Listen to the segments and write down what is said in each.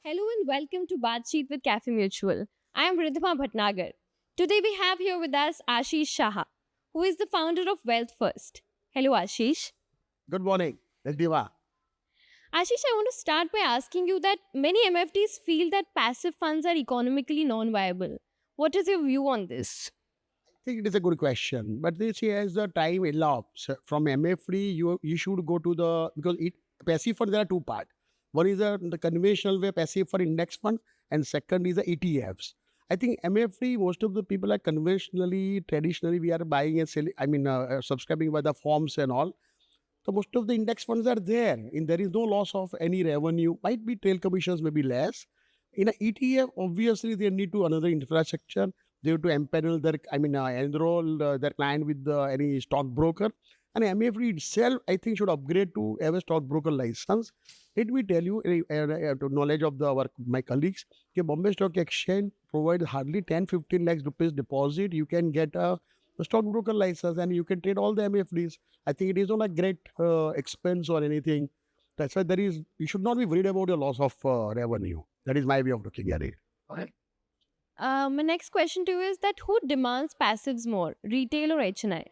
Hello and welcome to Batsheet with Cafemutual. I am Riddhima Bhatnagar. Today we have here with us Ashish Shah, who is the founder of Wealth First. Hello Ashish. Good morning, Riddhima. Ashish, I want to start by asking you that many MFDs feel that passive funds are economically non-viable. What is your view on this? I think it is a good question, but this see as the time elapses from MF3, you should go to the because it passive fund there are two parts. One is the conventional way passive for index fund, and second is the ETFs. I think MF3 most of the people are conventionally traditionally we are buying and selling. Subscribing by the forms and all. So most of the index funds are there, and there is no loss of any revenue. Might be trail commissions, maybe less. In an ETF, obviously they need to another infrastructure. They have to empanel their, enroll their client with any stockbroker. And MFD itself, I think, should upgrade to have a stockbroker license. Let me tell you, to knowledge of my colleagues, कि Bombay Stock Exchange provides hardly 10-15 lakhs rupees deposit. You can get a stockbroker license and you can trade all the MFDs. I think it is not a great expense or anything. That's why you should not be worried about the loss of revenue. That is my way of looking at it. Okay. My next question to you is that who demands passives more, retail or HNI?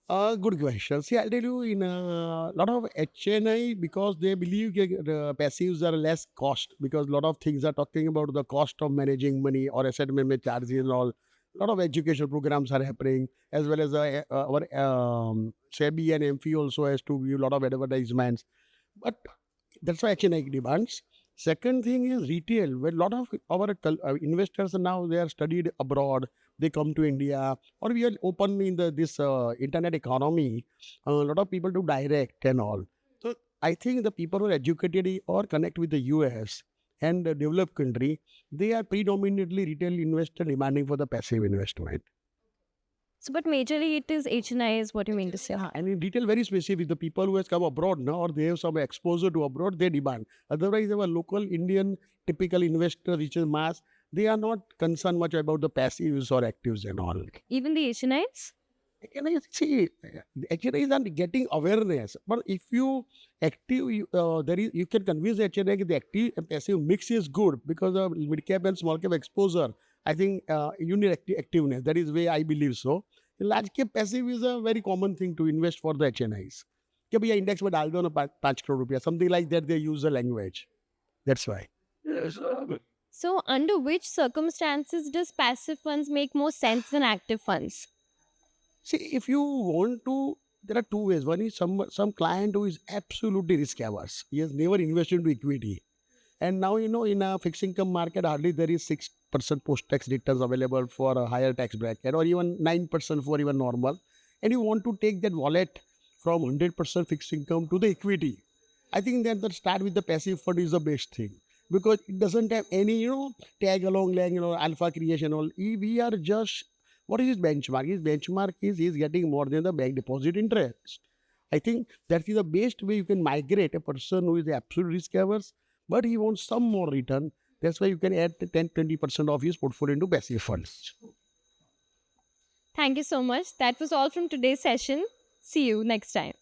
Good question. See, I'll tell you, in a lot of HNI, because they believe passives are less cost, because a lot of things are talking about the cost of managing money or asset management charges and all. A lot of education programs are happening, as well as our SEBI and MFI also has to give a lot of advertisements. But that's why HNI demands. Second thing is retail, where a lot of our investors now they are studied abroad. They come to India, or we are open in this internet economy. A lot of people do direct and all. So I think the people who are educated or connect with the US and the developed country, they are predominantly retail investor demanding for the passive investment. So, but majorly it is HNI is what you mean to say. And in detail, very specific. The people who has come abroad now, or they have some exposure to abroad, they demand. Otherwise, our local Indian typical investor, which is mass, they are not concerned much about the passives or actives and all. Even the HNIs? HNI, see, HNI is not getting awareness. But if you active, you can convince HNI that the active and passive mix is good because of mid cap and small cap exposure. I think you need activeness. That is way I believe so. Large cap passive is a very common thing to invest for the HNIs. कि भैया index में डाल दो ना 5 crore रुपया, something like that. They use the language. That's why. Yes. So, under which circumstances does passive funds make more sense than active funds? See, if you want to, there are two ways. One is some client who is absolutely risk averse. He has never invested into equity. And now, in a fixed income market, hardly there is 6% post-tax returns available for a higher tax bracket or even 9% for even normal. And you want to take that wallet from 100% fixed income to the equity. I think that the start with the passive fund is the best thing because it doesn't have any, tag along, alpha creation. All we are just what is his benchmark? His benchmark is he is getting more than the bank deposit interest. I think that is the best way you can migrate a person who is absolute risk averse, but he wants some more return. That's why you can add 10-20% of his portfolio into passive funds. Thank you so much. That was all from today's session. See you next time.